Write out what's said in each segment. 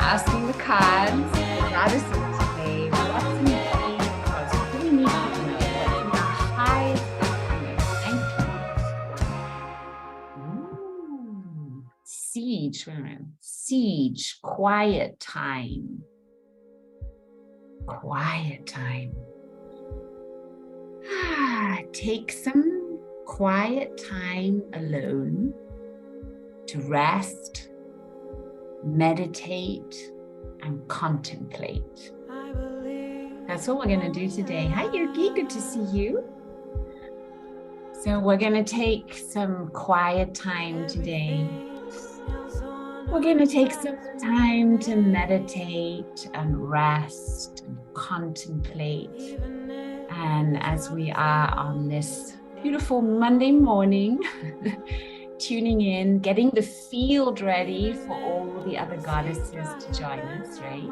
asking the cards, the goddesses today, what's in the key cards? What do we need to know? What's in the highest siege, siege, quiet time. Quiet time. Take some quiet time alone to rest, meditate, and contemplate. That's what we're going to do today. Hi, Yuki. Good to see you. So we're going to take some quiet time today. We're going to take some time to meditate and rest and contemplate. And as we are on this beautiful Monday morning, tuning in, getting the field ready for all the other goddesses to join us, right?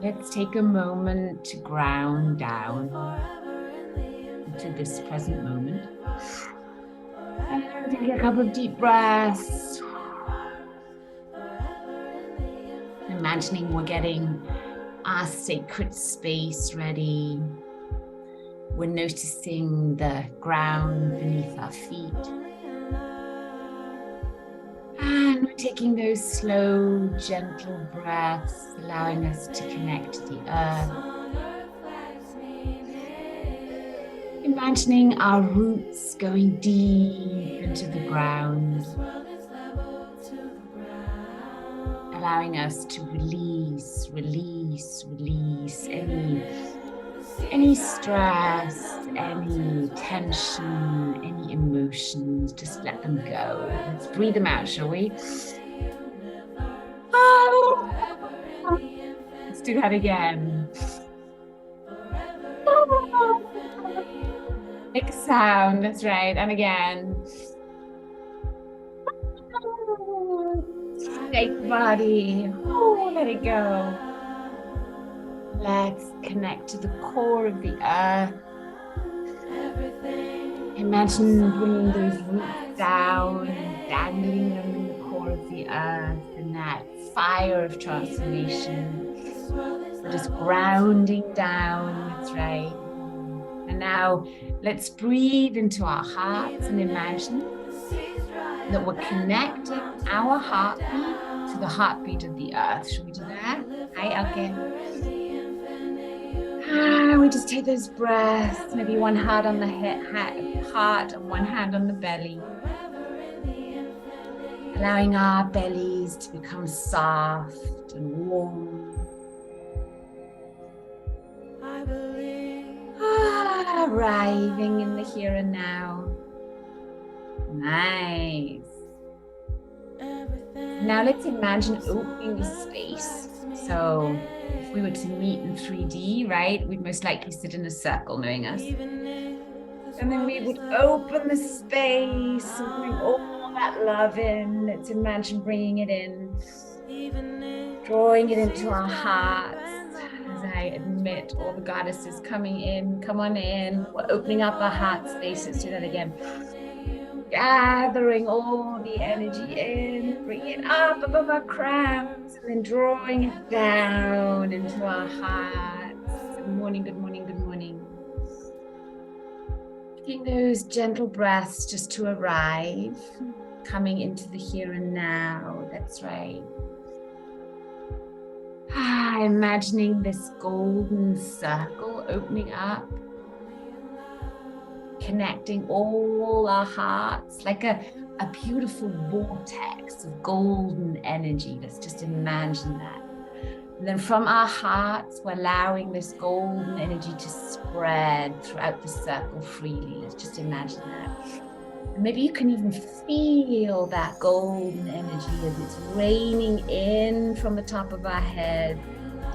Let's take a moment to ground down into this present moment. And take a couple of deep breaths. Imagining we're getting our sacred space ready. We're noticing the ground beneath our feet. And we're taking those slow, gentle breaths, allowing us to connect to the earth. Imagining our roots going deep into the ground. Allowing us to release any stress, any tension, any emotions. Just let them go. Let's breathe them out, shall we? Let's do that again. Big sound, that's right. And again. Shake the body. Oh, let it go. Let's connect to the core of the earth. Imagine bringing those roots down and dangling them in the core of the earth in that fire of transformation. We're just grounding down, that's right. And now let's breathe into our hearts and imagine that we're connecting our heartbeat to the heartbeat of the earth. Should we do that? Hi, okay. And we just take those breaths, maybe one hand on the heart and one hand on the belly. Allowing our bellies to become soft and warm. Arriving in the here and now. Nice. Now let's imagine opening the space. So if we were to meet in 3D, right, we'd most likely sit in a circle knowing us. And then we would open the space and bring all that love in. Let's imagine bringing it in, drawing it into our hearts. As I admit all the goddesses coming in, come on in. We're opening up our heart space. Let's do that again. Gathering all the energy in, bringing it up above our crowns, and then drawing it down into our hearts. Good morning, good morning, good morning. Taking those gentle breaths just to arrive, coming into the here and now. That's right. Imagining this golden circle opening up, connecting all our hearts like a beautiful vortex of golden energy. Let's just imagine that. And then from our hearts, we're allowing this golden energy to spread throughout the circle freely. Let's just imagine that. And maybe you can even feel that golden energy as it's raining in from the top of our head,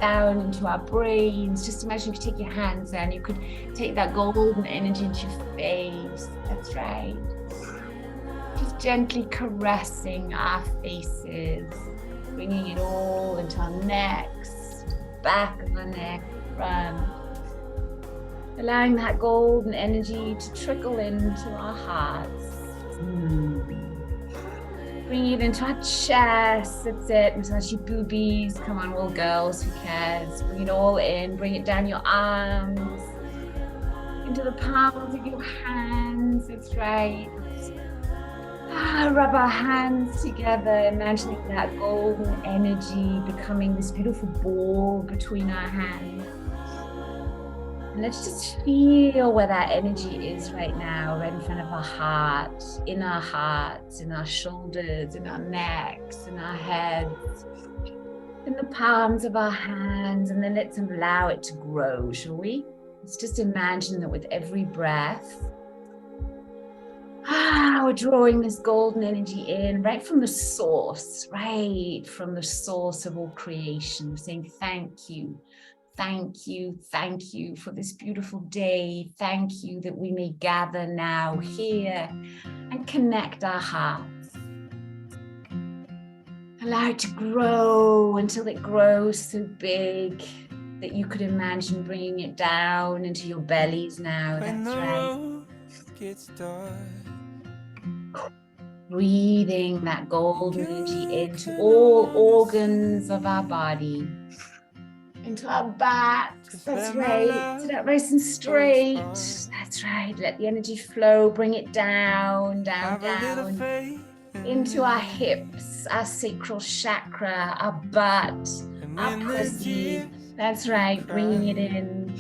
down into our brains. Just imagine you could take your hands there and you could take that golden energy into your face. That's right. Just gently caressing our faces, bringing it all into our necks, back of our neck, front. Allowing that golden energy to trickle into our hearts. Bring it into our chest. That's it. Massage your boobies. Come on, all girls. Who cares? Bring it all in. Bring it down your arms. Into the palms of your hands. That's right. Rub our hands together, imagining that golden energy becoming this beautiful ball between our hands. And let's just feel where that energy is right now, right in front of our heart, in our hearts, in our shoulders, in our necks, in our heads, in the palms of our hands. And then let's allow it to grow, shall we? Let's just imagine that with every breath, we're drawing this golden energy in right from the source, right from the source of all creation. We're saying thank you, thank you, thank you for this beautiful day. Thank you that we may gather now here and connect our hearts. Allow it to grow until it grows so big that you could imagine bringing it down into your bellies now. That's right. Breathing that golden energy into all organs of our body, into our backs. That's right. Sit up nice and straight. That's right. Let the energy flow. Bring it down, down, down. Into our hips, our sacral chakra, our butt, our pussy. That's right. Bringing it in.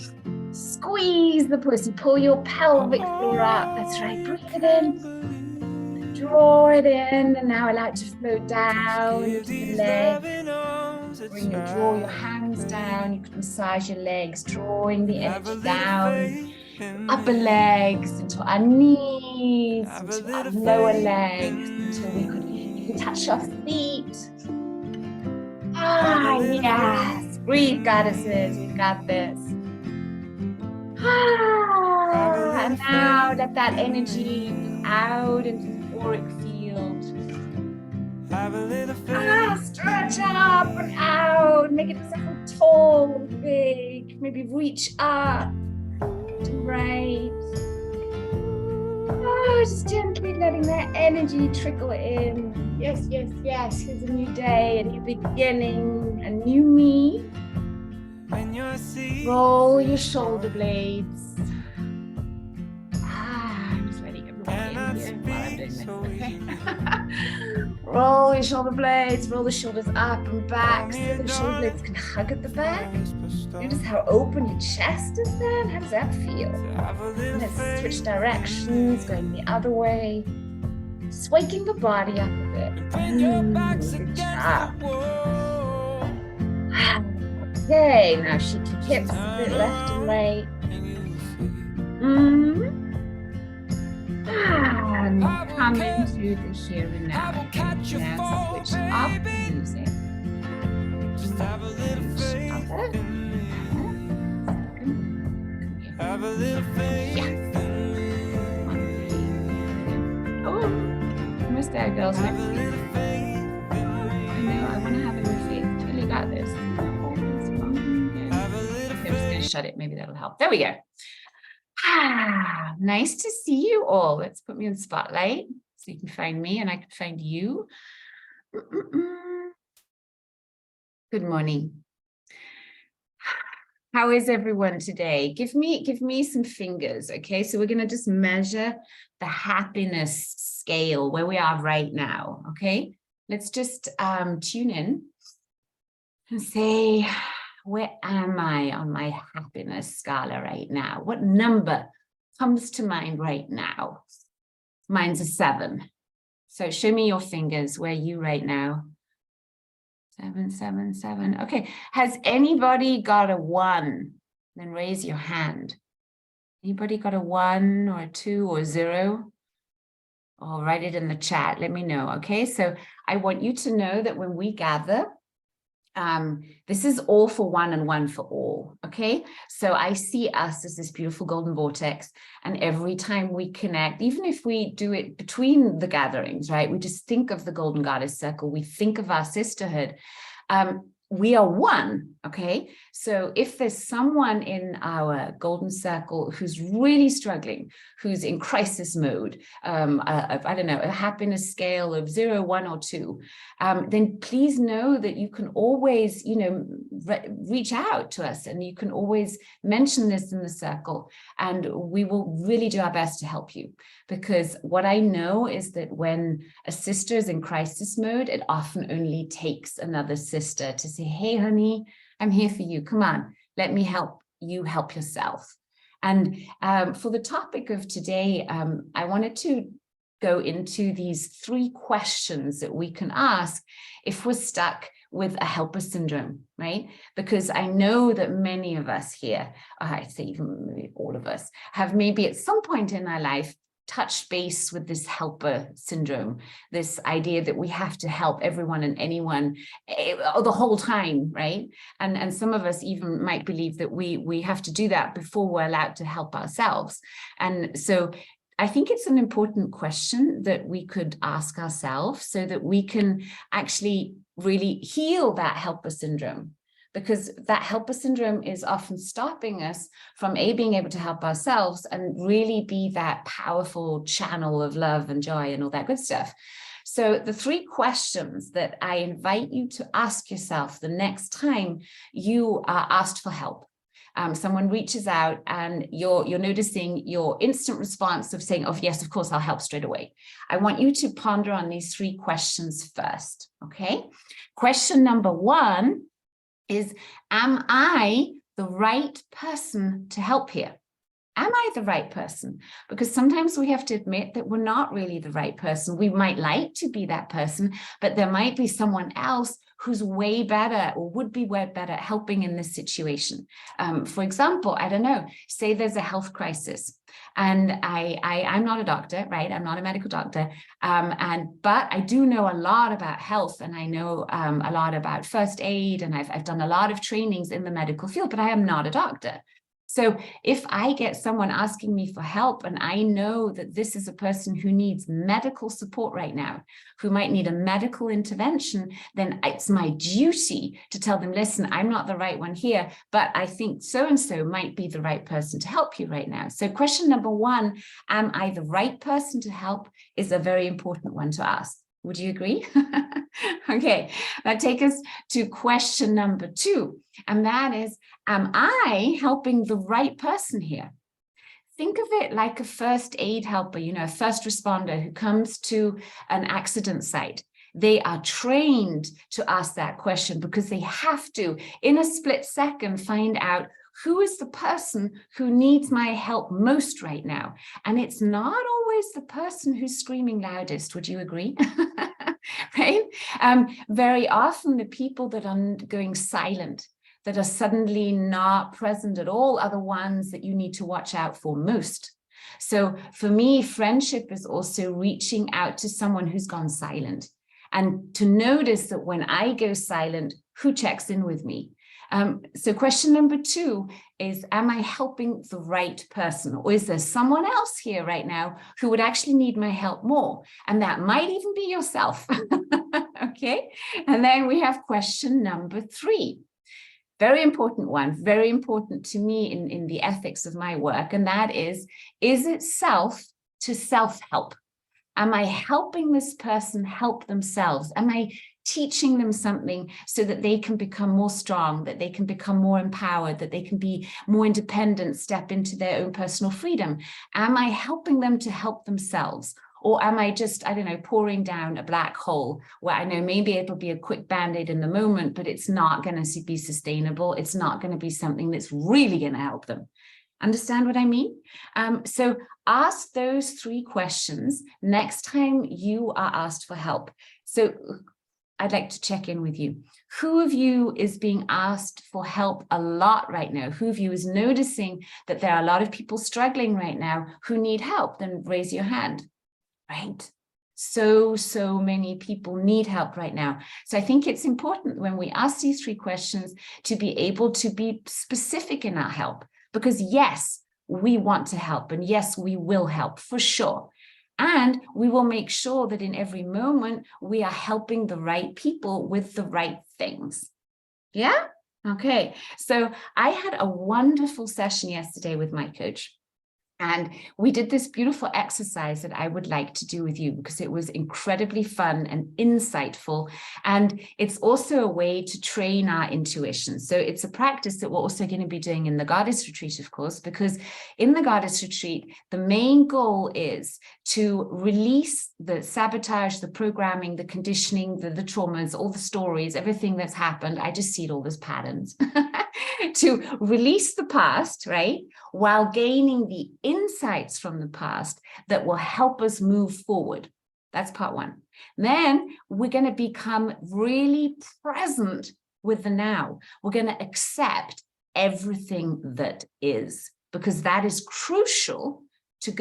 Squeeze the pussy. Pull your pelvic floor up. That's right. Breathe it in. Draw it in, and now allow it to flow down into the legs. Draw your hands down. You can massage your legs, drawing the energy down. Upper legs, into our knees, into our lower legs, until you can touch your feet. Yes. Breathe, goddesses. We've got this. And now let that energy move out into the auric field. Stretch up and out. Make it so tall and big. Maybe reach up to right. Just gently letting that energy trickle in. Yes, yes, yes. Here's a new day, a new beginning, a new me. Roll your shoulder blades. I'm just letting everybody in here while I'm doing this. Okay. Roll your shoulder blades. Roll the shoulders up and back so the shoulder blades can hug at the back. Notice how open your chest is then. How does that feel? Let's switch directions, going the other way. Just waking the body up a bit. Good job. Okay, now shake your hips a bit left and right. And come into the here and now. Now switch off the music. Stop it. Yeah. Oh, almost there, girls. I know, I want to have a new faith. Totally got this. I'm just going to shut it. Maybe that'll help. There we go. Nice to see you all. Let's put me in the spotlight so you can find me and I can find you. Good morning. How is everyone today? Give me some fingers, okay? So we're going to just measure the happiness scale where we are right now, okay? Let's just tune in and say, where am I on my happiness scala right now? What number comes to mind right now? Mine's a 7. So show me your fingers. Where are you right now? 7, 7, 7. Okay. Has anybody got a 1? Then raise your hand. Anybody got a 1 or a 2 or 0? Or write it in the chat. Let me know. Okay. So I want you to know that when we gather, this is all for one and one for all. Okay. So I see us as this beautiful golden vortex. And every time we connect, even if we do it between the gatherings, right? We just think of the golden goddess circle. We think of our sisterhood. we are one, okay? So if there's someone in our golden circle who's really struggling, who's in crisis mode, I don't know, a happiness scale of 0, 1, or 2, then please know that you can always, reach out to us, and you can always mention this in the circle, and we will really do our best to help you. Because what I know is that when a sister is in crisis mode, it often only takes another sister to say, hey, honey, I'm here for you. Come on, let me help you help yourself. And for the topic of today, I wanted to go into these 3 questions that we can ask if we're stuck with a helper syndrome, right? Because I know that many of us here, I'd say even maybe all of us, have maybe at some point in our life touched base with this helper syndrome, this idea that we have to help everyone and anyone the whole time, right? And some of us even might believe that we have to do that before we're allowed to help ourselves. And so I think it's an important question that we could ask ourselves so that we can actually really heal that helper syndrome. Because that helper syndrome is often stopping us from being able to help ourselves and really be that powerful channel of love and joy and all that good stuff. So the 3 questions that I invite you to ask yourself the next time you are asked for help. Someone reaches out and you're noticing your instant response of saying, oh, yes, of course, I'll help straight away. I want you to ponder on these 3 questions first, okay? Question number 1 is, am I the right person to help here? Am I the right person? Because sometimes we have to admit that we're not really the right person. We might like to be that person, but there might be someone else who's way better or would be way better at helping in this situation. For example, I don't know, say there's a health crisis. And I'm not a doctor, right? I'm not a medical doctor. But I do know a lot about health, and I know a lot about first aid, and I've done a lot of trainings in the medical field, but I am not a doctor. So if I get someone asking me for help and I know that this is a person who needs medical support right now, who might need a medical intervention, then it's my duty to tell them, listen, I'm not the right one here, but I think so-and-so might be the right person to help you right now. So question number 1, am I the right person to help, is a very important one to ask. Would you agree? Okay, that takes us to question number 2, and that is, am I helping the right person here? Think of it like a first aid helper, a first responder who comes to an accident site. They are trained to ask that question because they have to, in a split second, find out who is the person who needs my help most right now. And it's not always the person who's screaming loudest. Would you agree? Right? Very often the people that are going silent, that are suddenly not present at all, are the ones that you need to watch out for most. So for me, friendship is also reaching out to someone who's gone silent, and to notice that when I go silent, who checks in with me? So question number 2 is, am I helping the right person? Or is there someone else here right now who would actually need my help more? And that might even be yourself. Okay. And then we have question number 3. Very important one, very important to me in the ethics of my work. And that is it self to self-help? Am I helping this person help themselves? Am I teaching them something so that they can become more strong, that they can become more empowered, that they can be more independent, step into their own personal freedom? Am I helping them to help themselves? Or am I just, I don't know, pouring down a black hole where I know maybe it'll be a quick band-aid in the moment, but it's not going to be sustainable. It's not going to be something that's really going to help them. Understand what I mean? So ask those 3 questions next time you are asked for help. So I'd like to check in with you. Who of you is being asked for help a lot right now? Who of you is noticing that there are a lot of people struggling right now who need help? Then raise your hand. Right? So many people need help right now. So I think it's important when we ask these 3 questions to be able to be specific in our help, because yes, we want to help, and yes, we will help for sure. And we will make sure that in every moment we are helping the right people with the right things. Yeah? Okay. So I had a wonderful session yesterday with my coach. And we did this beautiful exercise that I would like to do with you because it was incredibly fun and insightful. And it's also a way to train our intuition. So it's a practice that we're also going to be doing in the Goddess Retreat, of course, because in the Goddess Retreat, the main goal is to release the sabotage, the programming, the conditioning, the traumas, all the stories, everything that's happened. I just see it all as patterns. To release the past, right? While gaining the insights from the past that will help us move forward. That's part one. Then we're going to become really present with the now. We're going to accept everything that is, because that is crucial to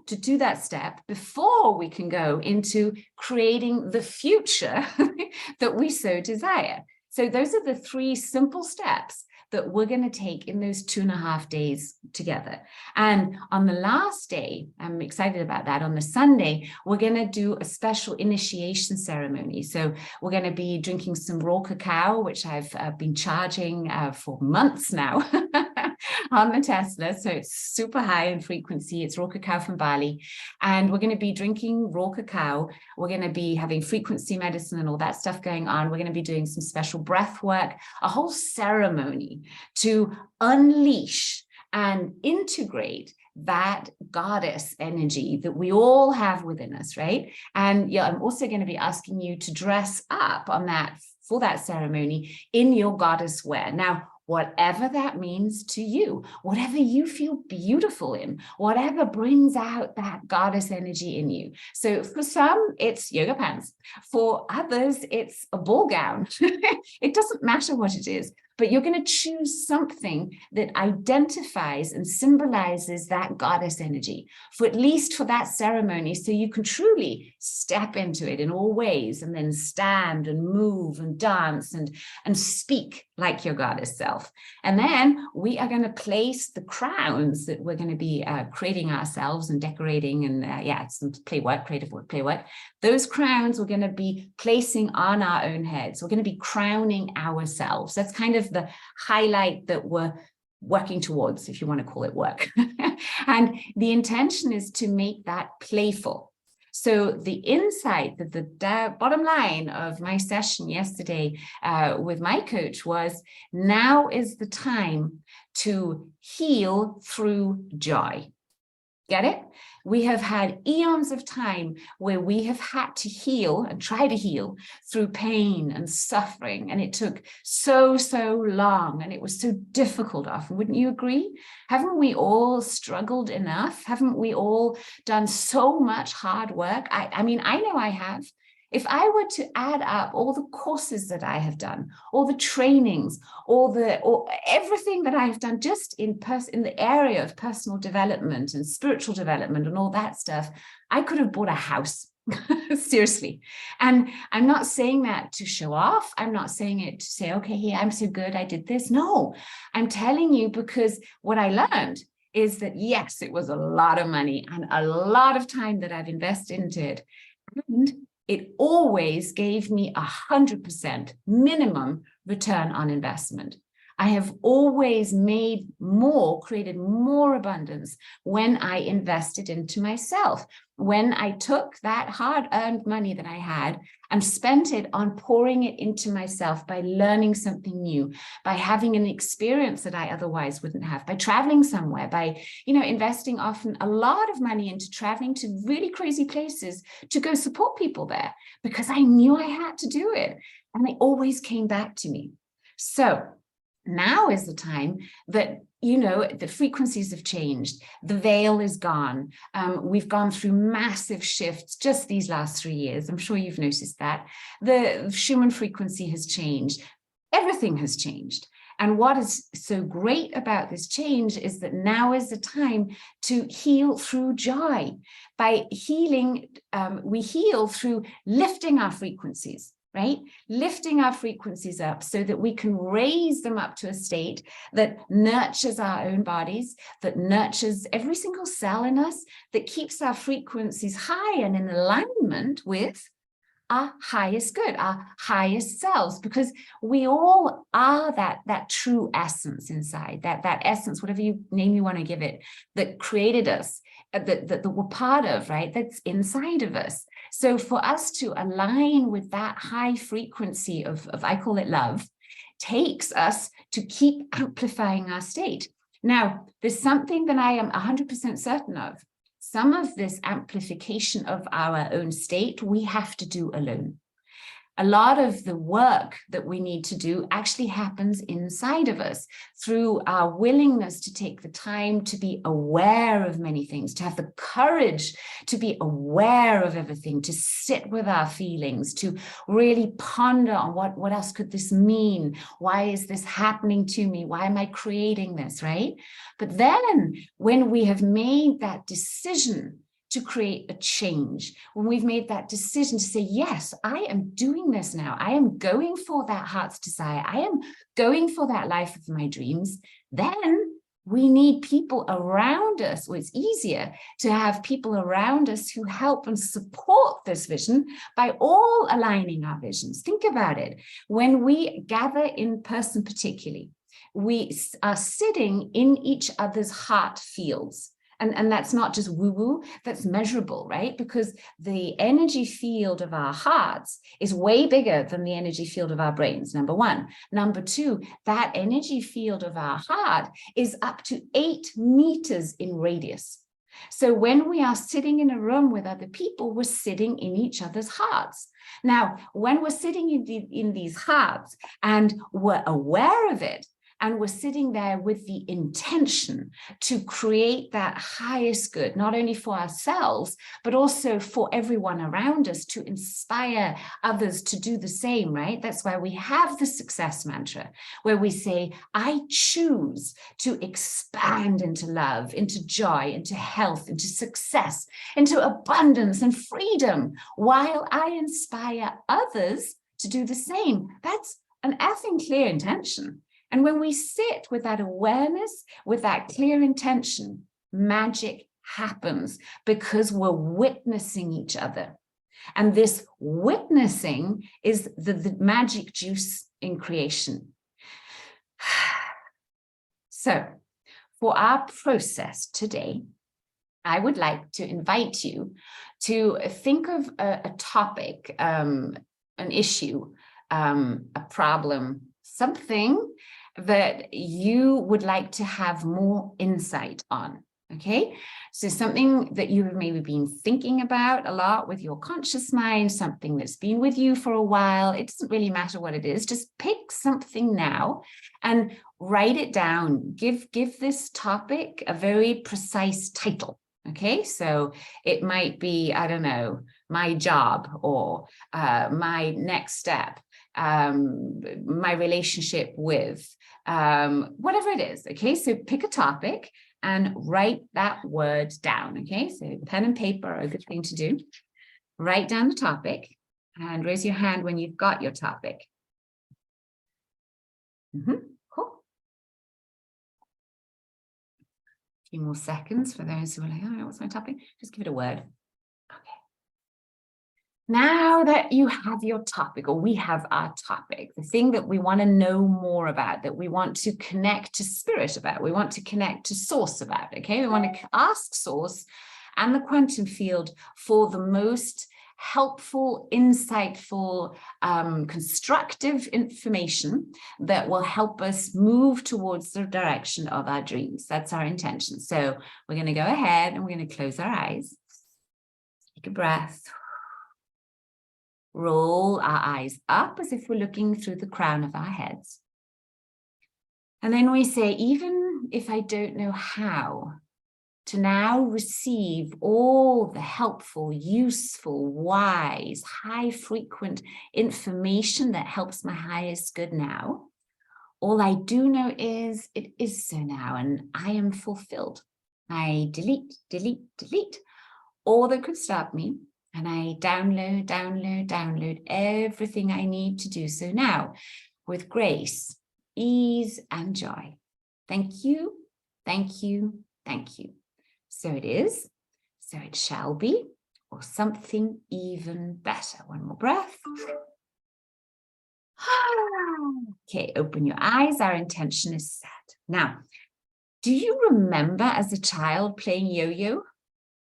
do that step before we can go into creating the future that we so desire. So those are the 3 simple steps that we're going to take in those 2.5 days together. And on the last day, I'm excited about that, on the Sunday, we're going to do a special initiation ceremony. So we're going to be drinking some raw cacao, which I've been charging for months now on the Tesla. So it's super high in frequency. It's raw cacao from Bali. And we're going to be drinking raw cacao. We're going to be having frequency medicine and all that stuff going on. We're going to be doing some special breath work, a whole ceremony to unleash and integrate that goddess energy that we all have within us, right? And yeah, I'm also going to be asking you to dress up on that for that ceremony in your goddess wear. Now, whatever that means to you, whatever you feel beautiful in, whatever brings out that goddess energy in you. So for some, it's yoga pants. For others, it's a ball gown. It doesn't matter what it is, but you're going to choose something that identifies and symbolizes that goddess energy, for at least for that ceremony, so you can truly step into it in all ways and then stand and move and dance and speak like your goddess self. And then we are going to place the crowns that we're going to be creating ourselves and decorating, and some creative work, play work. Those crowns we're going to be placing on our own heads. We're going to be crowning ourselves. That's kind of the highlight that we're working towards, if you want to call it work. And the intention is to make that playful. So the insight, that the bottom line of my session yesterday with my coach was, now is the time to heal through joy. Get it? We have had eons of time where we have had to heal and try to heal through pain and suffering. And it took so long, and it was so difficult often. Wouldn't you agree? Haven't we all struggled enough? Haven't we all done so much hard work? I mean, I know I have. If I were to add up all the courses that I have done, all the trainings, or everything that I have done just in the area of personal development and spiritual development and all that stuff, I could have bought a house. Seriously. And I'm not saying that to show off. I'm not saying it to say, okay, here, I'm so good, I did this. No, I'm telling you because what I learned is that, yes, it was a lot of money and a lot of time that I've invested into it. And it always gave me 100% minimum return on investment. I have always created more abundance when I invested into myself. When I took that hard-earned money that I had and spent it on pouring it into myself by learning something new, by having an experience that I otherwise wouldn't have, by traveling somewhere, by, investing often a lot of money into traveling to really crazy places to go support people there, because I knew I had to do it. And they always came back to me. So now is the time that, the frequencies have changed. The veil is gone. We've gone through massive shifts just these last 3 years. I'm sure you've noticed that. The Schumann frequency has changed. Everything has changed. And what is so great about this change is that now is the time to heal through joy. By healing, we heal through lifting our frequencies. Right? Lifting our frequencies up so that we can raise them up to a state that nurtures our own bodies, that nurtures every single cell in us, that keeps our frequencies high and in alignment with our highest good, our highest selves, because we all are that true essence inside, that essence, whatever name you want to give it, that created us, that we're part of, right? That's inside of us. So for us to align with that high frequency of I call it love, takes us to keep amplifying our state. Now, there's something that I am 100% certain of. Some of this amplification of our own state, we have to do alone. A lot of the work that we need to do actually happens inside of us through our willingness to take the time to be aware of many things, to have the courage to be aware of everything, to sit with our feelings, to really ponder on what else could this mean? Why is this happening to me? Why am I creating this, right? But then when we have made that decision to create a change, when we've made that decision to say, yes, I am doing this now, I am going for that heart's desire, I am going for that life of my dreams, then we need people around us, or it's easier to have people around us who help and support this vision by all aligning our visions. Think about it. When we gather in person particularly, we are sitting in each other's heart fields. And that's not just woo-woo, that's measurable, right? Because the energy field of our hearts is way bigger than the energy field of our brains, number one. Number two, that energy field of our heart is up to 8 meters in radius. So when we are sitting in a room with other people, we're sitting in each other's hearts. Now, when we're sitting in these hearts and we're aware of it, and we're sitting there with the intention to create that highest good, not only for ourselves, but also for everyone around us, to inspire others to do the same, right? That's why we have the success mantra, where we say, I choose to expand into love, into joy, into health, into success, into abundance and freedom, while I inspire others to do the same. That's an effing clear intention. And when we sit with that awareness, with that clear intention, magic happens because we're witnessing each other. And this witnessing is the magic juice in creation. So for our process today, I would like to invite you to think of a topic, an issue, a problem, something that you would like to have more insight on, okay? So something that you have maybe been thinking about a lot with your conscious mind, something that's been with you for a while. It doesn't really matter what it is. Just pick something now and write it down. Give this topic a very precise title, okay? So it might be, I don't know, my job, or my next step, my relationship with, whatever it is, okay? So pick a topic and write that word down, okay? So pen and paper are a good thing to do. Write down the topic and raise your hand when you've got your topic. Cool. A few more seconds for those who are like, oh, what's my topic? Just give it a word. Okay. Now that you have your topic, or we have our topic, the thing that we want to know more about, that we want to connect to spirit about, we want to connect to source about, okay? We want to ask source and the quantum field for the most helpful, insightful, constructive information that will help us move towards the direction of our dreams. That's our intention. So we're going to go ahead and we're going to close our eyes. Take a breath. Roll our eyes up as if we're looking through the crown of our heads. And then we say, even if I don't know how, to now receive all the helpful, useful, wise, high frequent information that helps my highest good now. All I do know is it is so now, and I am fulfilled. I delete, delete, delete all that could stop me. And I download, download, download everything I need to do so now with grace, ease, and joy. Thank you, thank you, thank you. So it is, so it shall be, or something even better. One more breath. Okay, open your eyes. Our intention is set. Now, do you remember as a child playing yo-yo?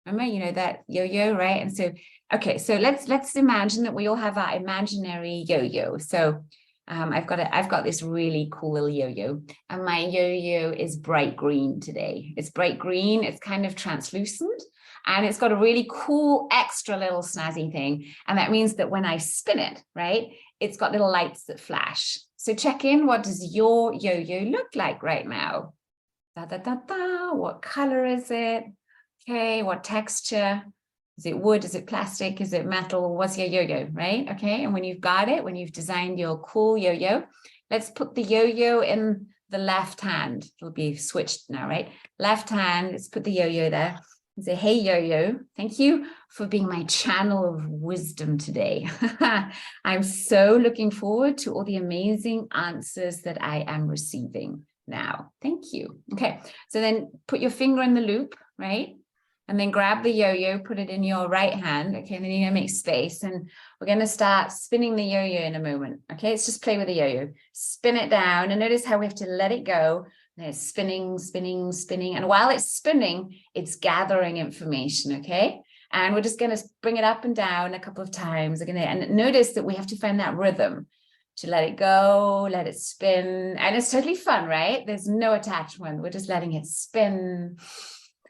Remember, you know, that yo-yo, right? And so, okay, so let's imagine that we all have our imaginary yo-yo. So I've got this really cool little yo-yo, and my yo-yo is bright green today. It's bright green, it's kind of translucent, and it's got a really cool extra little snazzy thing. And that means that when I spin it, right, it's got little lights that flash. So check in, what does your yo-yo look like right now? Da, da, da, da. What color is it? Okay, what texture? Is it wood? Is it plastic? Is it metal? What's your yo-yo, right? Okay, and when you've got it, when you've designed your cool yo-yo, let's put the yo-yo in the left hand. It'll be switched now, right? Left hand, let's put the yo-yo there. And say, hey, yo-yo, thank you for being my channel of wisdom today. I'm so looking forward to all the amazing answers that I am receiving now. Thank you. Okay, so then put your finger in the loop, right? And then grab the yo-yo, put it in your right hand. Okay, and then you're gonna make space, and we're gonna start spinning the yo-yo in a moment. Okay, let's just play with the yo-yo. Spin it down, and notice how we have to let it go. And it's spinning, spinning, spinning. And while it's spinning, it's gathering information, okay? And we're just gonna bring it up and down a couple of times. And notice that we have to find that rhythm to let it go, let it spin. And it's totally fun, right? There's no attachment. We're just letting it spin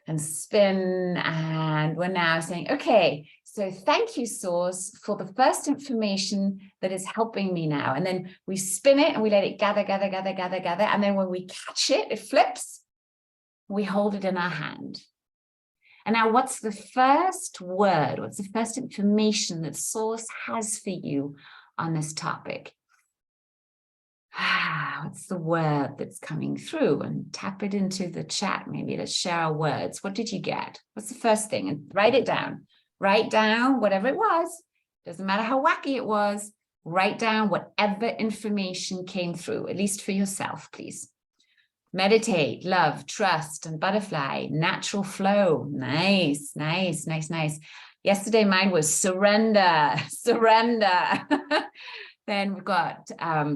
and spin. And we're now saying, okay, so thank you, Source, for the first information that is helping me now. And then we spin it and we let it gather, gather, gather, gather, gather. And then when we catch it, it flips. We hold it in our hand. And now what's the first word? What's the first information that Source has for you on this topic? What's the word that's coming through? And tap it into the chat. Maybe let's share our words. What did you get? What's the first thing? And write it down. Write down whatever it was. Doesn't matter how wacky it was. Write down whatever information came through, at least for yourself, please. Meditate, love, trust, and butterfly, natural flow. Nice, nice, nice, nice. Yesterday, mine was surrender, surrender. Then we've got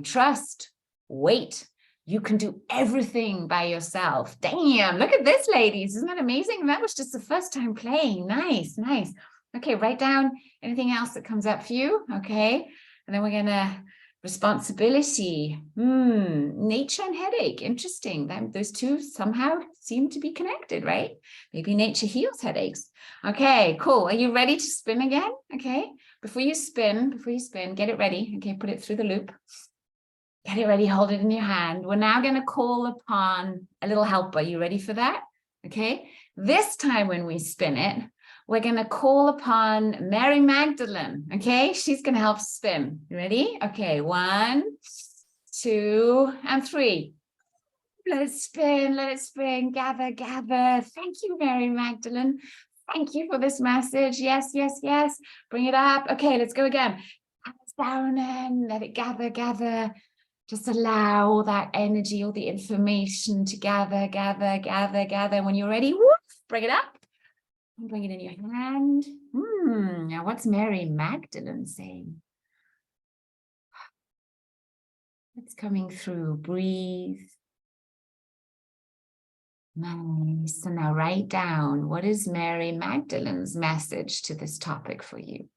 trust, wait. You can do everything by yourself. Damn, look at this, ladies. Isn't that amazing? That was just the first time playing. Nice, nice. Okay, write down anything else that comes up for you. Okay, and then we're gonna responsibility, nature and headache. Interesting. Those two somehow seem to be connected, right? Maybe nature heals headaches. Okay, cool. Are you ready to spin again? Okay. Before you spin, get it ready. Okay, put it through the loop. Get it ready, hold it in your hand. We're now going to call upon a little helper. You ready for that? Okay. This time when we spin it, we're going to call upon Mary Magdalene. Okay, she's going to help spin. You ready? Okay, 1, 2, and 3. Let it spin, gather, gather. Thank you, Mary Magdalene. Thank you for this message. Yes, yes, yes. Bring it up. Okay, let's go again. Hands down and let it gather, gather. Just allow all that energy, all the information to gather, gather, gather, gather. When you're ready, whoop, bring it up. Bring it in your hand. Now what's Mary Magdalene saying? It's coming through. Breathe. Nice. So now write down, what is Mary Magdalene's message to this topic for you?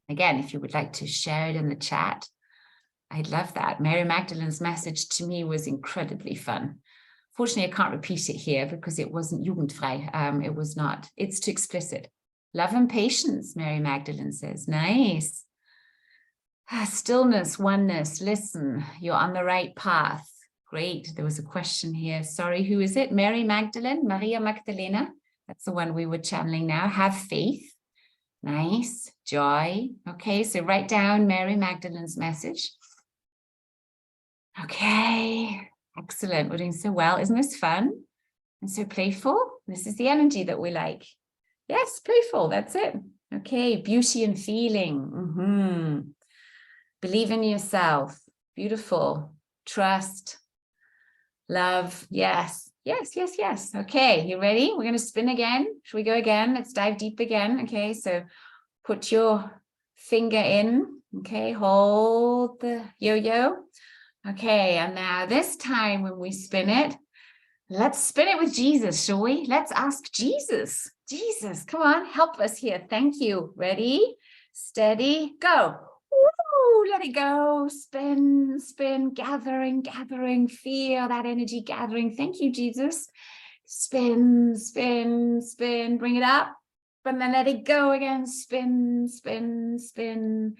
Again, if you would like to share it in the chat, I'd love that. Mary Magdalene's message to me was incredibly fun. Fortunately, I can't repeat it here because it wasn't jugendfrei. It was not. It's too explicit. Love and patience, Mary Magdalene says. Nice. Stillness, oneness, listen. You're on the right path. Great. There was a question here. Sorry, who is it? Mary Magdalene, Maria Magdalena. That's the one we were channeling now. Have faith. Nice. Joy. Okay, so write down Mary Magdalene's message. Okay. Excellent. We're doing so well. Isn't this fun? And so playful. This is the energy that we like. Yes, playful. That's it. Okay. Beauty and feeling. Believe in yourself. Beautiful. Trust. Love. Yes. Yes, yes, yes. Okay, you ready? We're going to spin again. Should we go again? Let's dive deep again. Okay, so put your finger in. Okay, hold the yo-yo. Okay, and now this time when we spin it, let's spin it with Jesus, shall we? Let's ask Jesus. Jesus, come on, help us here. Thank you. Ready, steady, go. Woo, let it go. Spin, spin, gathering, gathering. Feel that energy gathering. Thank you, Jesus. Spin, spin, spin. Bring it up. And then let it go again. Spin, spin, spin.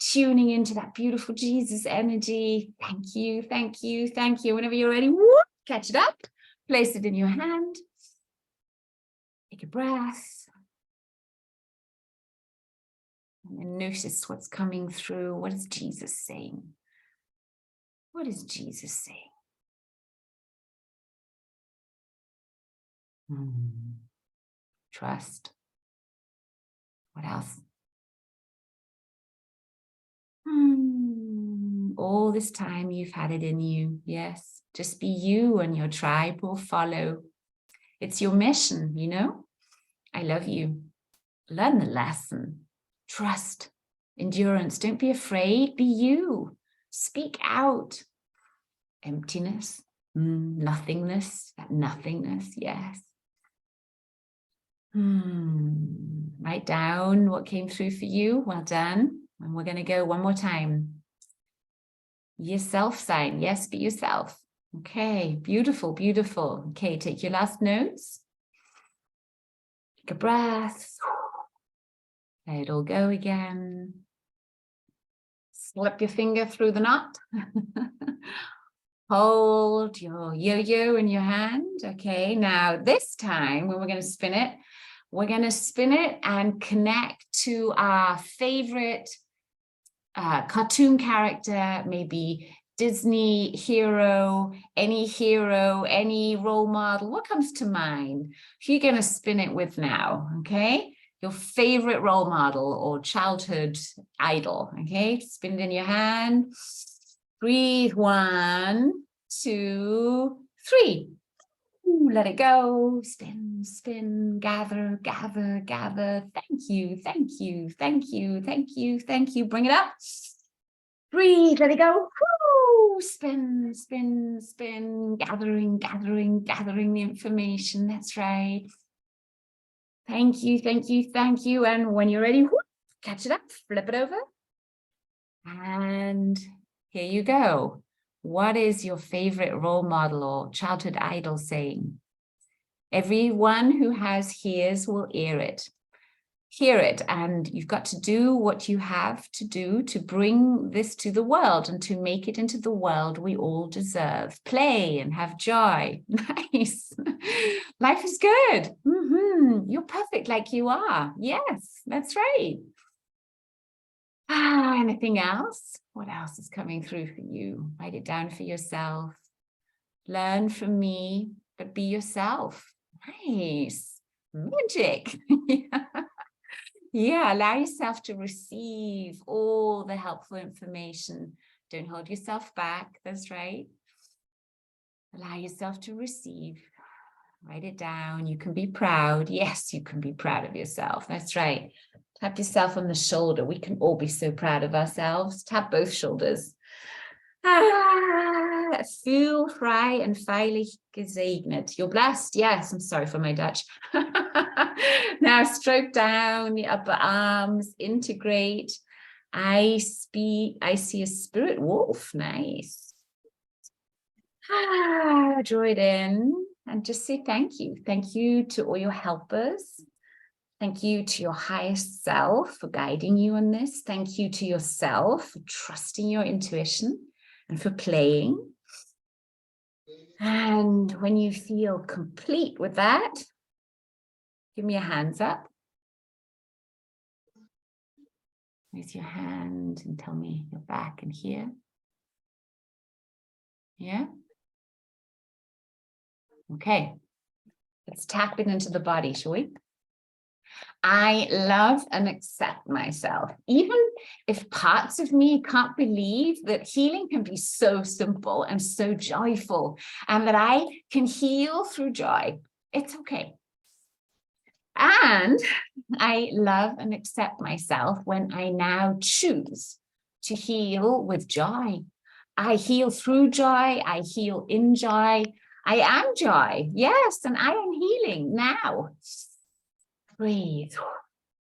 Tuning into that beautiful Jesus energy. Thank you, thank you, thank you. Whenever you're ready, whoop, catch it up. Place it in your hand. Take a breath. And then notice what's coming through. What is Jesus saying? What is Jesus saying? Trust. What else? All this time you've had it in you. Yes. Just be you and your tribe will follow. It's your mission, you know? I love you. Learn the lesson. Trust. Endurance. Don't be afraid. Be you. Speak out. Emptiness. Nothingness. That nothingness. Yes. Write down what came through for you. Well done. And we're going to go one more time. Yourself sign. Yes, be yourself. Okay, beautiful, beautiful. Okay, take your last notes. Take a breath. Let it all go again. Slip your finger through the knot. Hold your yo-yo in your hand. Okay, now this time when we're going to spin it, we're going to spin it and connect to our favorite cartoon character, maybe Disney hero, any role model. What comes to mind? Who are you going to spin it with now? Okay, your favorite role model or childhood idol. Okay, spin it in your hand. Breathe. 1, 2, 3. Ooh, let it go. Spin, spin, gather, gather, gather. Thank you, thank you, thank you, thank you, thank you. Bring it up. Breathe, let it go. Woo! Spin, spin, spin, gathering, gathering, gathering the information. That's right. Thank you, thank you, thank you. And when you're ready, whoop, catch it up, flip it over. And here you go. What is your favorite role model or childhood idol saying? Everyone who has ears will hear it. Hear it, and you've got to do what you have to do to bring this to the world and to make it into the world we all deserve. Play and have joy. Nice. Life is good. You're perfect like you are. Yes, that's right. Anything else? What else is coming through for you? Write it down for yourself. Learn from me, but be yourself. Nice. Magic. Yeah, allow yourself to receive all the helpful information. Don't hold yourself back. That's right. Allow yourself to receive. Write it down. You can be proud. Yes, you can be proud of yourself. That's right. Tap yourself on the shoulder. We can all be so proud of ourselves. Tap both shoulders. Fühl frei und veilig gesegnet. You're blessed. Yes, I'm sorry for my Dutch. Now stroke down the upper arms, integrate. I see a spirit wolf. Nice. Draw it in and just say thank you. Thank you to all your helpers. Thank you to your highest self for guiding you on this. Thank you to yourself for trusting your intuition and for playing. And when you feel complete with that, give me your hands up. Raise your hand and tell me you're back and here. Yeah? Okay. Let's tap it into the body, shall we? I love and accept myself, even if parts of me can't believe that healing can be so simple and so joyful, and that I can heal through joy. It's okay. And I love and accept myself when I now choose to heal with joy. I heal through joy. I heal in joy. I am joy. Yes, and I am healing now. Breathe.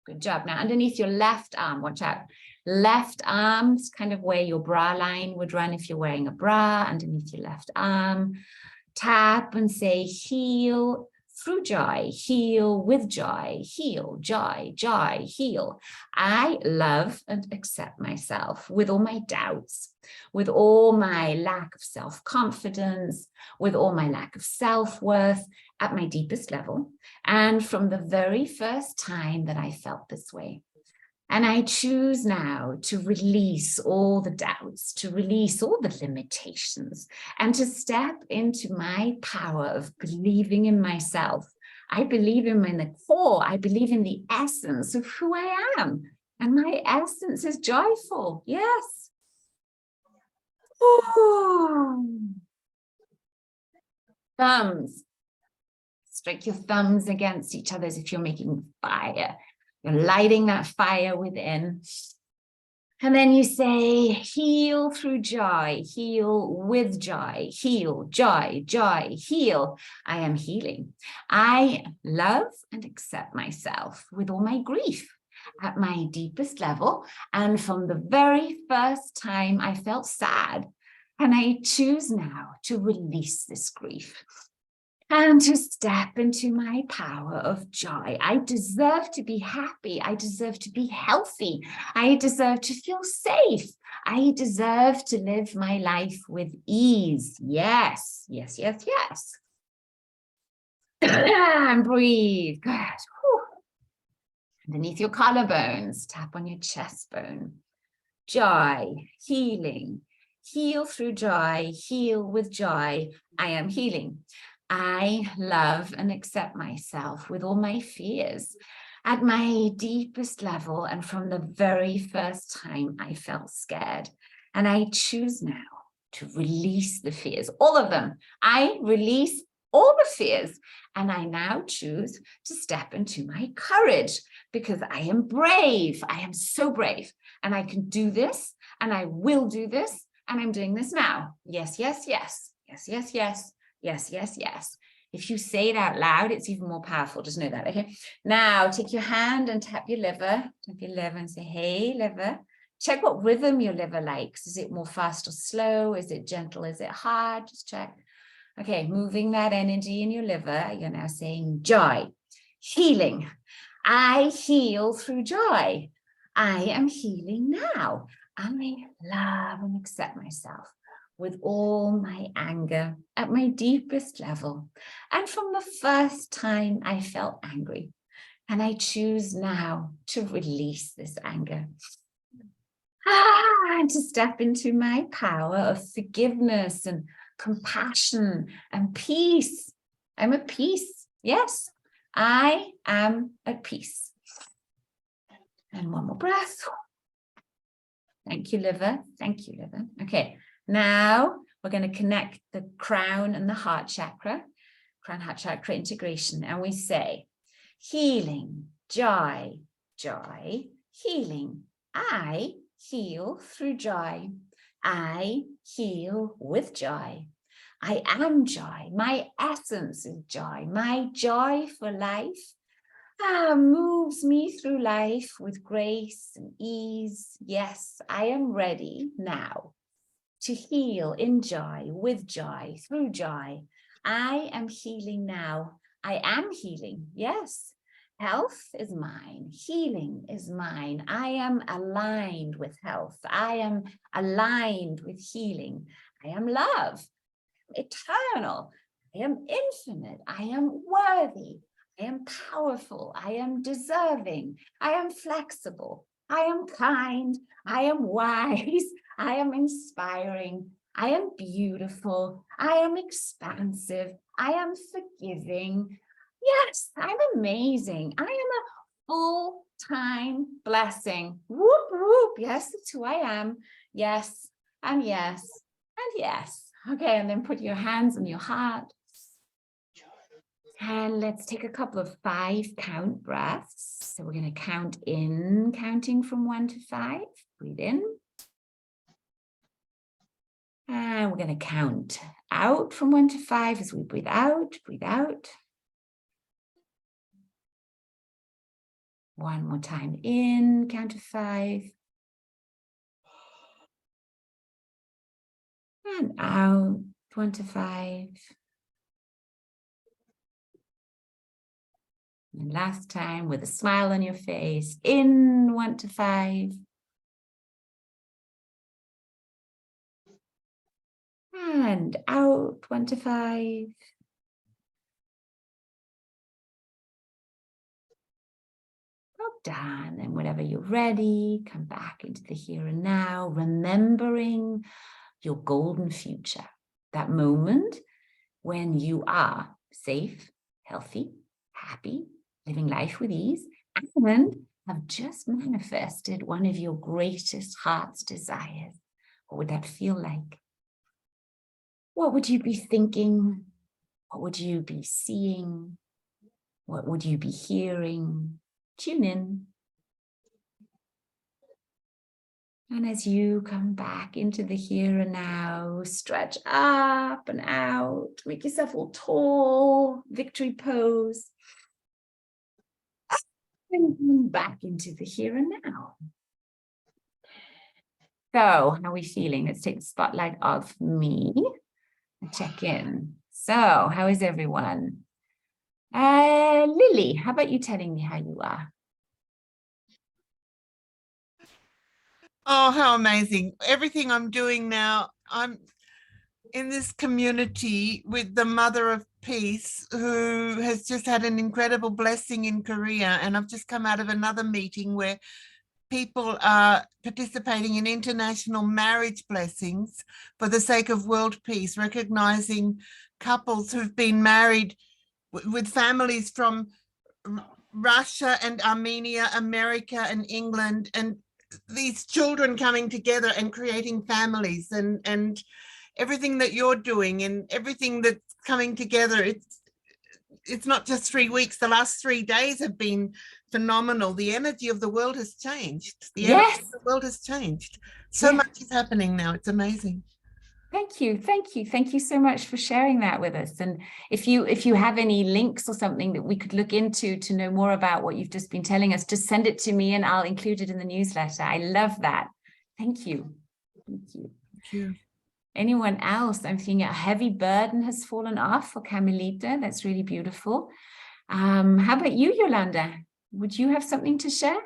Good job. Now, underneath your left arm, watch out. Left arm is kind of where your bra line would run if you're wearing a bra, underneath your left arm. Tap and say, heal through joy, heal with joy, heal, joy, joy, heal. I love and accept myself with all my doubts, with all my lack of self-confidence, with all my lack of self-worth at my deepest level. And from the very first time that I felt this way. And I choose now to release all the doubts, to release all the limitations, and to step into my power of believing in myself. I believe in the core. I believe in the essence of who I am. And my essence is joyful. Yes. Oh. Thumbs. Strike your thumbs against each other as if you're making fire. You're lighting that fire within. And then you say, heal through joy, heal with joy, heal, joy, joy, heal. I am healing. I love and accept myself with all my grief at my deepest level. And from the very first time I felt sad, and I choose now to release this grief. And to step into my power of joy. I deserve to be happy. I deserve to be healthy. I deserve to feel safe. I deserve to live my life with ease. Yes, yes, yes, yes. And breathe. Good. Whew. Underneath your collarbones, tap on your chest bone. Joy, healing. Heal through joy. Heal with joy. I am healing. I love and accept myself with all my fears at my deepest level and from the very first time I felt scared. And I choose now to release the fears, all of them. I release all the fears, and I now choose to step into my courage because I am brave. I am so brave, and I can do this, and I will do this, and I'm doing this now. Yes, yes, yes, yes, yes, yes. Yes, yes, yes. If you say it out loud, it's even more powerful. Just know that, okay? Now, take your hand and tap your liver. Tap your liver and say, hey, liver. Check what rhythm your liver likes. Is it more fast or slow? Is it gentle? Is it hard? Just check. Okay, moving that energy in your liver. You're now saying joy, healing. I heal through joy. I am healing now. I love and accept myself with all my anger at my deepest level. And from the first time I felt angry, and I choose now to release this anger. And to step into my power of forgiveness and compassion and peace. I'm at peace. Yes, I am at peace. And one more breath. Thank you, liver. Thank you, liver. Okay. Now we're going to connect the crown and the heart chakra, crown heart chakra integration. And we say, healing, joy, joy, healing. I heal through joy. I heal with joy. I am joy. My essence is joy. My joy for life moves me through life with grace and ease. Yes, I am ready now to heal in joy, with joy, through joy. I am healing now. I am healing. Yes. Health is mine. Healing is mine. I am aligned with health. I am aligned with healing. I am love, eternal. I am infinite. I am worthy. I am powerful. I am deserving. I am flexible. I am kind. I am wise. I am inspiring. I am beautiful. I am expansive. I am forgiving. Yes, I'm amazing. I am a full-time blessing. Whoop, whoop. Yes, that's who I am. Yes, and yes, and yes. Okay, and then put your hands on your heart. And let's take a couple of 5-count breaths. So we're going to count in, counting from 1 to 5. Breathe in. And we're going to count out from 1 to 5 as we breathe out, breathe out. One more time in, count to 5. And out, 1 to 5. And last time with a smile on your face, in 1 to 5. And out, 1 to 5. Well done. And whenever you're ready, come back into the here and now, remembering your golden future. That moment when you are safe, healthy, happy, living life with ease, and have just manifested one of your greatest heart's desires. What would that feel like? What would you be thinking? What would you be seeing? What would you be hearing? Tune in. And as you come back into the here and now, stretch up and out, make yourself all tall, victory pose. And come back into the here and now. So, how are we feeling? Let's take the spotlight off me and check in. So, how is everyone? Lily, how about you telling me how you are? Oh, how amazing. Everything I'm doing now, I'm in this community with the Mother of Peace, who has just had an incredible blessing in Korea. And I've just come out of another meeting where people are participating in international marriage blessings for the sake of world peace, recognizing couples who've been married with families from Russia and Armenia, America and England, and these children coming together and creating families, and everything that you're doing and everything that's coming together. It's not just 3 weeks. The last 3 days have been phenomenal. The energy of the world has changed. The energy of the world has changed. So much is happening now. It's amazing. Thank you. Thank you. Thank you so much for sharing that with us. And if you have any links or something that we could look into to know more about what you've just been telling us, just send it to me and I'll include it in the newsletter. I love that. Thank you. Thank you. Thank you. Anyone else? I'm thinking a heavy burden has fallen off for Carmelita. That's really beautiful. How about you, Yolanda? Would you have something to share?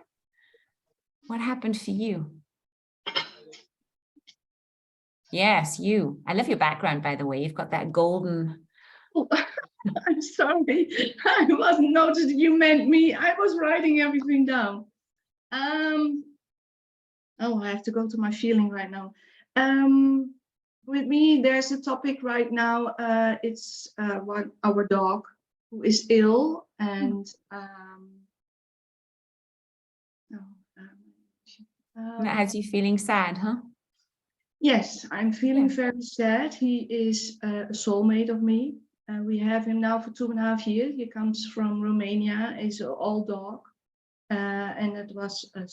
What happened for you? Yes, you. I love your background, by the way. You've got that golden. Oh, I'm sorry. I wasn't noticing you meant me. I was writing everything down. Oh, I have to go to my feeling right now. With me, there's a topic right now. It's our dog who is ill, and That has you feeling sad, huh? Yes, I'm feeling very sad. He is a soulmate of me. We have him now for 2.5 years. He comes from Romania. He's an old dog. And it was a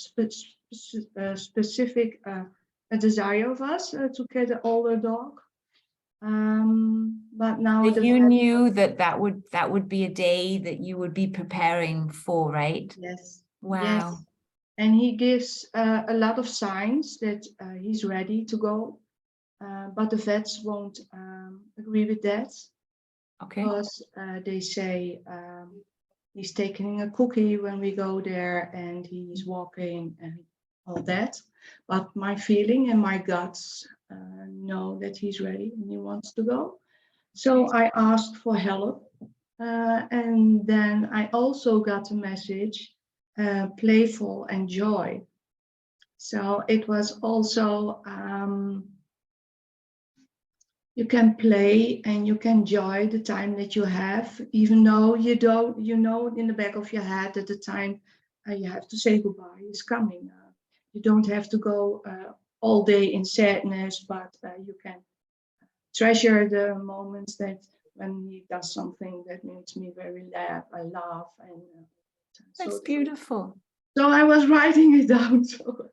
specific a desire of us to get an older dog. But now you knew that would be a day that you would be preparing for, right? Yes. Wow. Yes. And he gives a lot of signs that he's ready to go, but the vets won't agree with that. Okay. Because they say he's taking a cookie when we go there, and he's walking and all that. But my feeling and my guts know that he's ready and he wants to go. So I asked for help, and then I also got a message. Playful and joy. So it was also you can play and you can enjoy the time that you have, even though you know in the back of your head that the time you have to say goodbye. He's coming. You don't have to go all day in sadness, but you can treasure the moments that when he does something that makes me very laugh. I laugh, and That's beautiful. So I was writing it down. So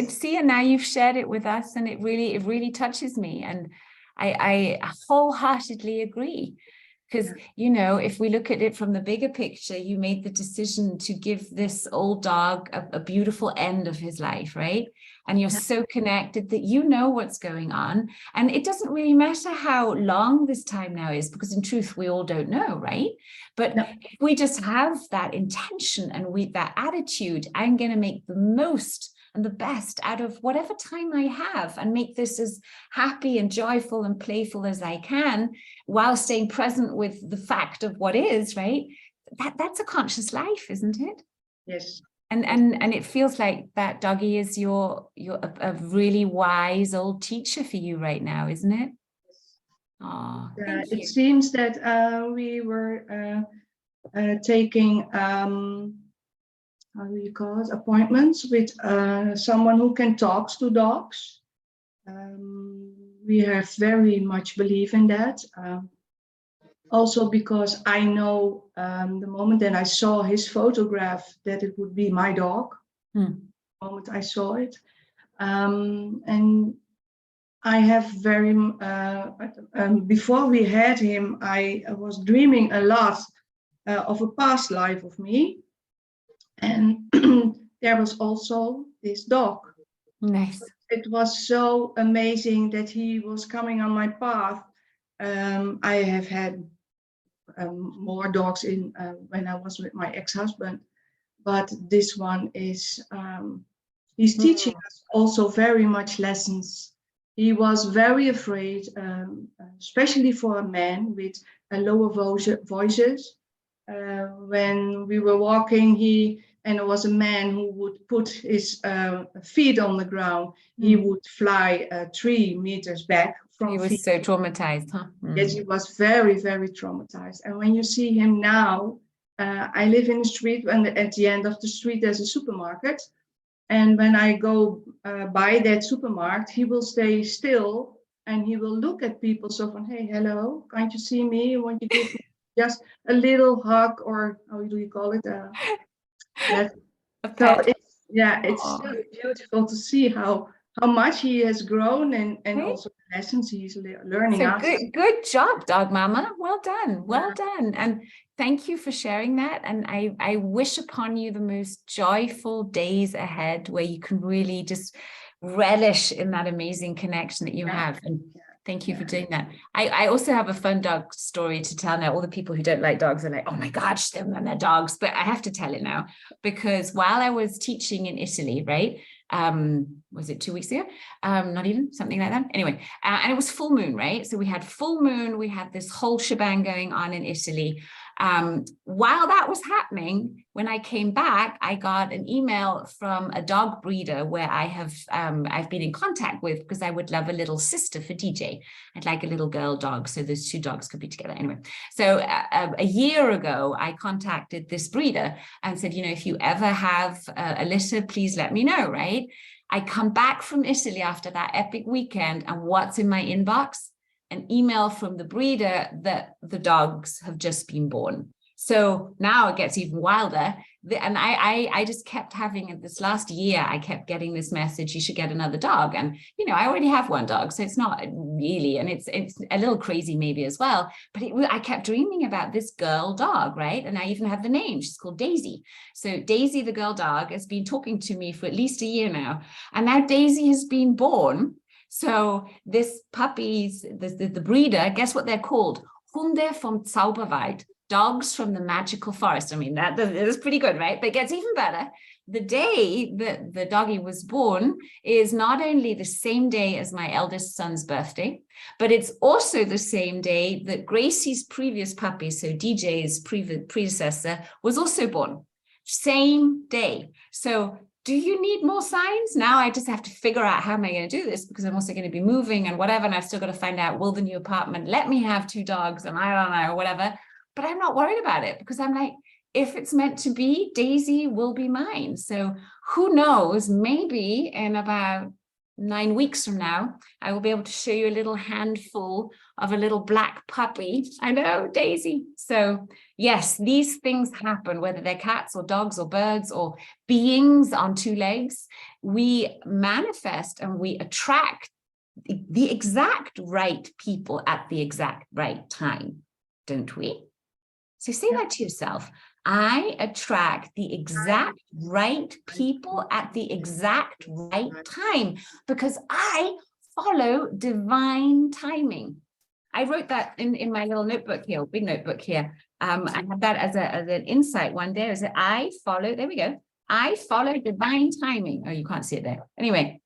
see, and now you've shared it with us, and it really touches me, and I wholeheartedly agree. Because, you know, if we look at it from the bigger picture, you made the decision to give this old dog a beautiful end of his life, right? And you're so connected that you know what's going on. And it doesn't really matter how long this time now is, because in truth, we all don't know, right? But if we just have that intention and that attitude, I'm going to make the most and the best out of whatever time I have and make this as happy and joyful and playful as I can, while staying present with the fact of what is, right? That's a conscious life, isn't it? Yes. And it feels like that doggy is a really wise old teacher for you right now, isn't it? Oh, thank you. It seems that we were taking how do you call it, appointments with someone who can talk to dogs. We have very much believe in that. Also because I know the moment that I saw his photograph that it would be my dog. The moment I saw it. And I have very, before we had him, I was dreaming a lot of a past life of me. And there was also this dog. Nice. It was so amazing that he was coming on my path. I have had more dogs in when I was with my ex-husband, but this one is, he's teaching us also very much lessons. He was very afraid, especially for a man with a lower voices. When we were walking, and it was a man who would put his feet on the ground. He would fly 3 meters back from He was feet. so traumatized, huh? Yes, he was very, very traumatized. And when you see him now, I live in a street, and at the end of the street there's a supermarket. And when I go by that supermarket, he will stay still and he will look at people. So from, hey, hello, can't you see me? Want you give me just a little hug, or how do you call it? Yes. So it's still beautiful to see how much he has grown, and also the lessons he's learning. So good job, dog mama. Well done. Well done. And thank you for sharing that. And I wish upon you the most joyful days ahead, where you can really just relish in that amazing connection that you have. And thank you for doing that. I also have a fun dog story to tell now. All the people who don't like dogs are like, oh my gosh, they're dogs. But I have to tell it now, because while I was teaching in Italy, right? Was it 2 weeks ago? Not even, something like that. Anyway, and it was full moon, right? So we had full moon, we had this whole shebang going on in Italy. While that was happening, when I came back, I got an email from a dog breeder where I've been in contact with, because I would love a little sister for DJ. I'd like a little girl dog, so those 2 dogs could be together. Anyway, so a year ago, I contacted this breeder and said, you know, if you ever have a litter, please let me know, right? I come back from Italy after that epic weekend, and what's in my inbox? An email from the breeder that the dogs have just been born. So now it gets even wilder. And I just kept having, this last year, I kept getting this message, you should get another dog. And, you know, I already have 1 dog, so it's not really, and it's a little crazy maybe as well. But I kept dreaming about this girl dog, right? And I even have the name, she's called Daisy. So Daisy, the girl dog, has been talking to me for at least a year now. And now Daisy has been born. So this puppies, the breeder, guess what they're called? Hunde vom Zauberwald, dogs from the magical forest. I mean, that is pretty good, right? But it gets even better. The day that the doggy was born is not only the same day as my eldest son's birthday, but it's also the same day that Gracie's previous puppy, so DJ's predecessor, was also born. Same day. So do you need more signs? Now I just have to figure out how am I going to do this, because I'm also going to be moving and whatever. And I've still got to find out, will the new apartment let me have 2 dogs? And I don't know, whatever. But I'm not worried about it, because I'm like, if it's meant to be, Daisy will be mine. So who knows, maybe in about 9 weeks from now, I will be able to show you a little handful of a little black puppy. I know, Daisy. So yes, these things happen, whether they're cats or dogs or birds or beings on 2 legs. We manifest and we attract the exact right people at the exact right time, don't we? So say that to yourself. I attract the exact right people at the exact right time because I follow divine timing. I wrote that in my little notebook here, big notebook here. I had that as an insight one day. I said, I follow, there we go. I follow divine timing. Oh, you can't see it there. Anyway,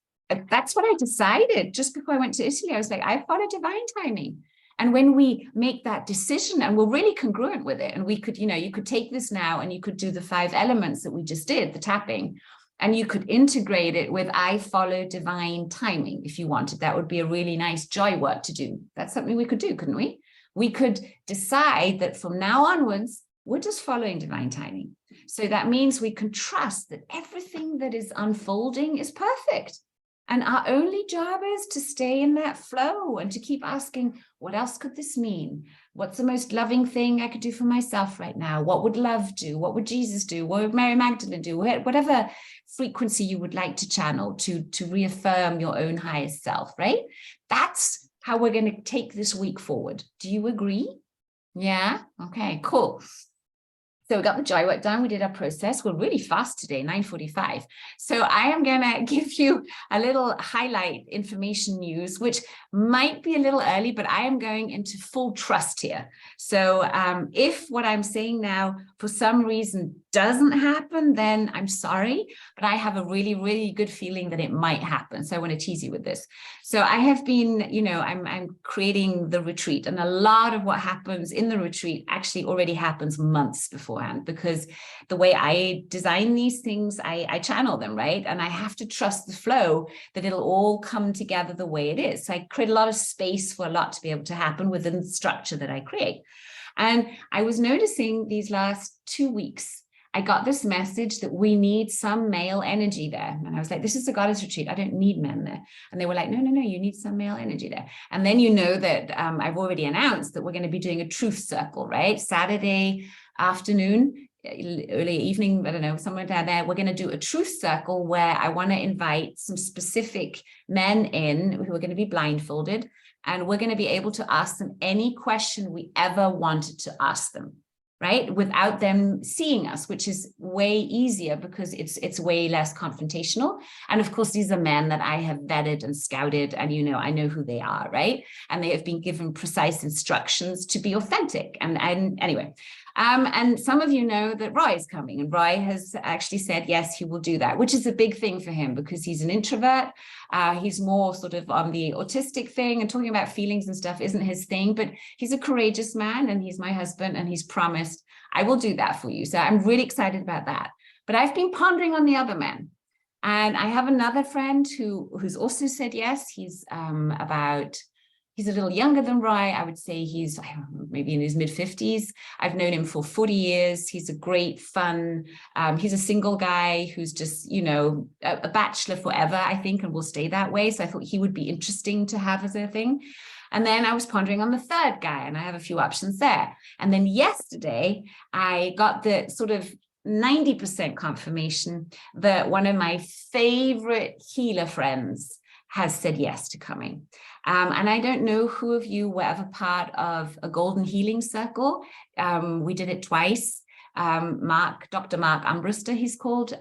that's what I decided just before I went to Italy. I was like, I follow divine timing. And when we make that decision and we're really congruent with it, and we could, you could take this now and you could do the 5 elements that we just did, the tapping, and you could integrate it with I follow divine timing if you wanted. That would be a really nice joy work to do. That's something we could do, couldn't we? We could decide that from now onwards, we're just following divine timing. So that means we can trust that everything that is unfolding is perfect. And our only job is to stay in that flow and to keep asking, what else could this mean? What's the most loving thing I could do for myself right now? What would love do? What would Jesus do? What would Mary Magdalene do? Whatever frequency you would like to channel to reaffirm your own highest self, right? That's how we're going to take this week forward. Do you agree? Yeah? Okay, cool. So we got the joy work done. We did our process. We're really fast today, 9:45. So I am going to give you a little highlight information news, which might be a little early, but I am going into full trust here. So if what I'm saying now, for some reason, doesn't happen, then I'm sorry, but I have a really, really good feeling that it might happen. So I want to tease you with this. So I have been, I'm creating the retreat, and a lot of what happens in the retreat actually already happens months beforehand, because the way I design these things, I channel them, right? And I have to trust the flow that it'll all come together the way it is. So I create a lot of space for a lot to be able to happen within the structure that I create. And I was noticing these last 2 weeks, I got this message that we need some male energy there. And I was like, this is a goddess retreat. I don't need men there. And they were like, no, you need some male energy there. And then that I've already announced that we're going to be doing a truth circle, right? Saturday afternoon, early evening, I don't know, somewhere down there, we're going to do a truth circle where I want to invite some specific men in who are going to be blindfolded. And we're going to be able to ask them any question we ever wanted to ask them, right? Without them seeing us, which is way easier because it's way less confrontational. And of course, these are men that I have vetted and scouted, and I know who they are, right? And they have been given precise instructions to be authentic. And anyway, and some of you know that Roy is coming, and Roy has actually said, yes, he will do that, which is a big thing for him because he's an introvert. He's more sort of on the autistic thing, and talking about feelings and stuff isn't his thing, but he's a courageous man, and he's my husband, and he's promised I will do that for you. So I'm really excited about that. But I've been pondering on the other men. And I have another friend who's also said yes. He's a little younger than Roy. I would say he's maybe in his mid-50s. I've known him for 40 years. He's a great fun. He's a single guy who's just, a bachelor forever, I think, and will stay that way. So I thought he would be interesting to have as a thing. And then I was pondering on the third guy, and I have a few options there. And then yesterday, I got the sort of 90% confirmation that one of my favorite healer friends has said yes to coming. And I don't know who of you were ever part of a golden healing circle. We did it twice. Dr. Mark Umbrister, he's called.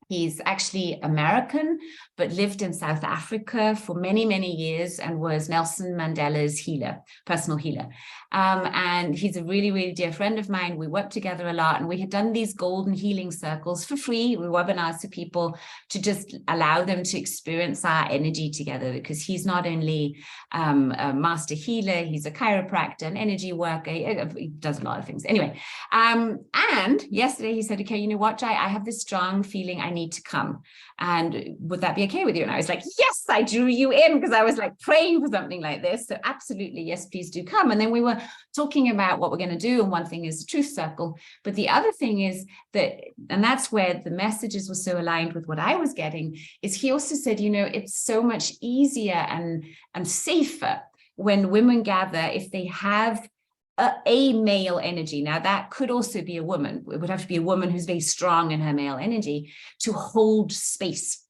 He's actually American, but lived in South Africa for many, many years and was Nelson Mandela's healer, personal healer. And he's a really, really dear friend of mine. We worked together a lot, and we had done these golden healing circles for free. We webinars to people to just allow them to experience our energy together, because he's not only a master healer, he's a chiropractor, an energy worker, he does a lot of things. Anyway, and yesterday he said, okay, you know what, Jai, I have this strong feeling I need need to come. And would that be okay with you? And I was like, yes, I drew you in because I was like praying for something like this. So absolutely, yes, please do come. And then we were talking about what we're going to do. And one thing is the truth circle. But the other thing is that, and that's where the messages were so aligned with what I was getting, is he also said, you know, it's so much easier and safer when women gather if they have a male energy. Now that could also be a woman. It would have to be a woman who's very strong in her male energy to hold space.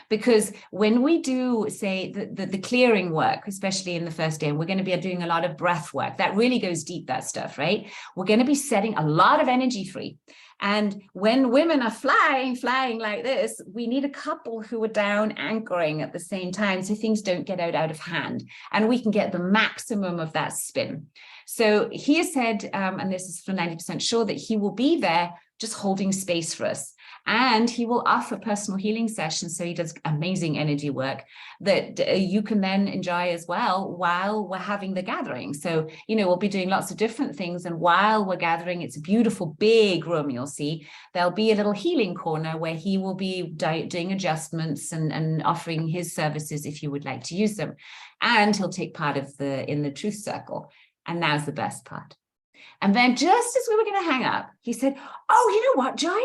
Because when we do, say, the clearing work, especially in the first day, and we're going to be doing a lot of breath work, that really goes deep, that stuff, right? We're going to be setting a lot of energy free. And when women are flying like this, we need a couple who are down anchoring at the same time so things don't get out of hand and we can get the maximum of that spin. So he has said, and this is for 90% sure, that he will be there just holding space for us. And he will offer personal healing sessions. So he does amazing energy work that you can then enjoy as well while we're having the gathering. So, you know, we'll be doing lots of different things. And while we're gathering, it's a beautiful big room, you'll see. There'll be a little healing corner where he will be doing adjustments and offering his services if you would like to use them. And he'll take part of in the truth circle. And now's the best part. And then just as we were going to hang up, he said, oh, you know what, Joy?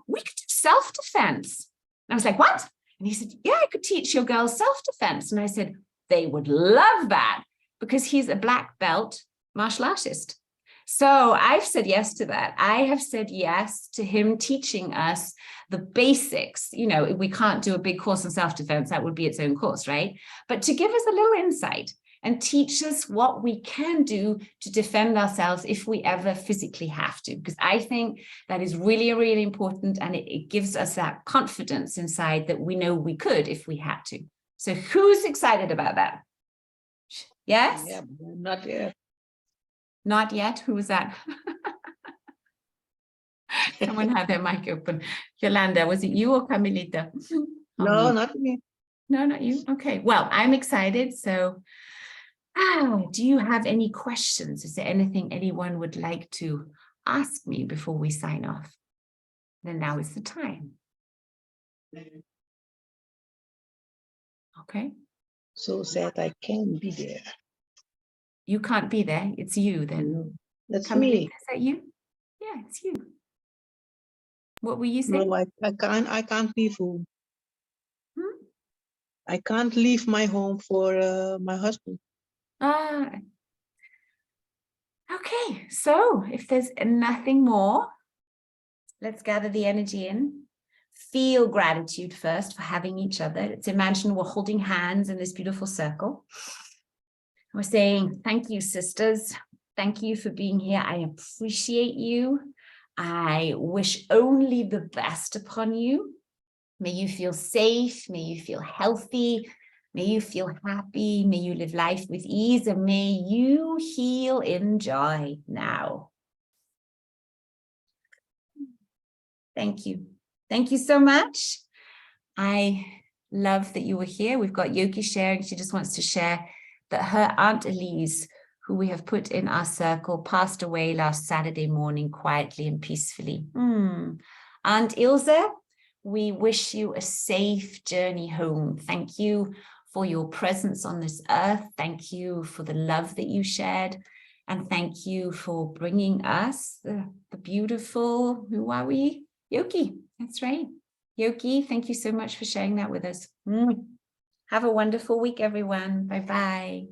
We could do self-defense. And I was like, what? And he said, yeah, I could teach your girls self-defense. And I said, they would love that because he's a black belt martial artist. So I've said yes to that. I have said yes to him teaching us the basics. You know, we can't do a big course on self-defense. That would be its own course, right? But to give us a little insight and teach us what we can do to defend ourselves if we ever physically have to. Because I think that is really, really important. And it gives us that confidence inside that we know we could if we had to. So who's excited about that? Yes? Yeah, not yet. Not yet? Who was that? Someone had their mic open. Yolanda, was it you or Camilita? No, not me. No, not you. Okay. Well, I'm excited. So do you have any questions? Is there anything anyone would like to ask me before we sign off? Then now is the time. Okay. So sad I can't be there. You can't be there. It's you then. No, that's Camilita, me. is that you? Yeah, it's you. What were you saying? No, I can't leave home. Hmm? I can't leave my home for my husband. Okay, so if there's nothing more, let's gather the energy in. Feel gratitude first for having each other. Let's imagine we're holding hands in this beautiful circle. We're saying, thank you, sisters. Thank you for being here. I appreciate you. I wish only the best upon you. May you feel safe. May you feel healthy. May you feel happy. May you live life with ease. And may you heal in joy now. Thank you. Thank you so much. I love that you were here. We've got Yoki sharing. She just wants to share that her Aunt Elise, who we have put in our circle, passed away last Saturday morning quietly and peacefully. Aunt Ilse, we wish you a safe journey home. Thank you for your presence on this earth. Thank you for the love that you shared. And thank you for bringing us the beautiful, who are we? Yoki, that's right. Yoki, thank you so much for sharing that with us. Have a wonderful week, everyone. Bye-bye.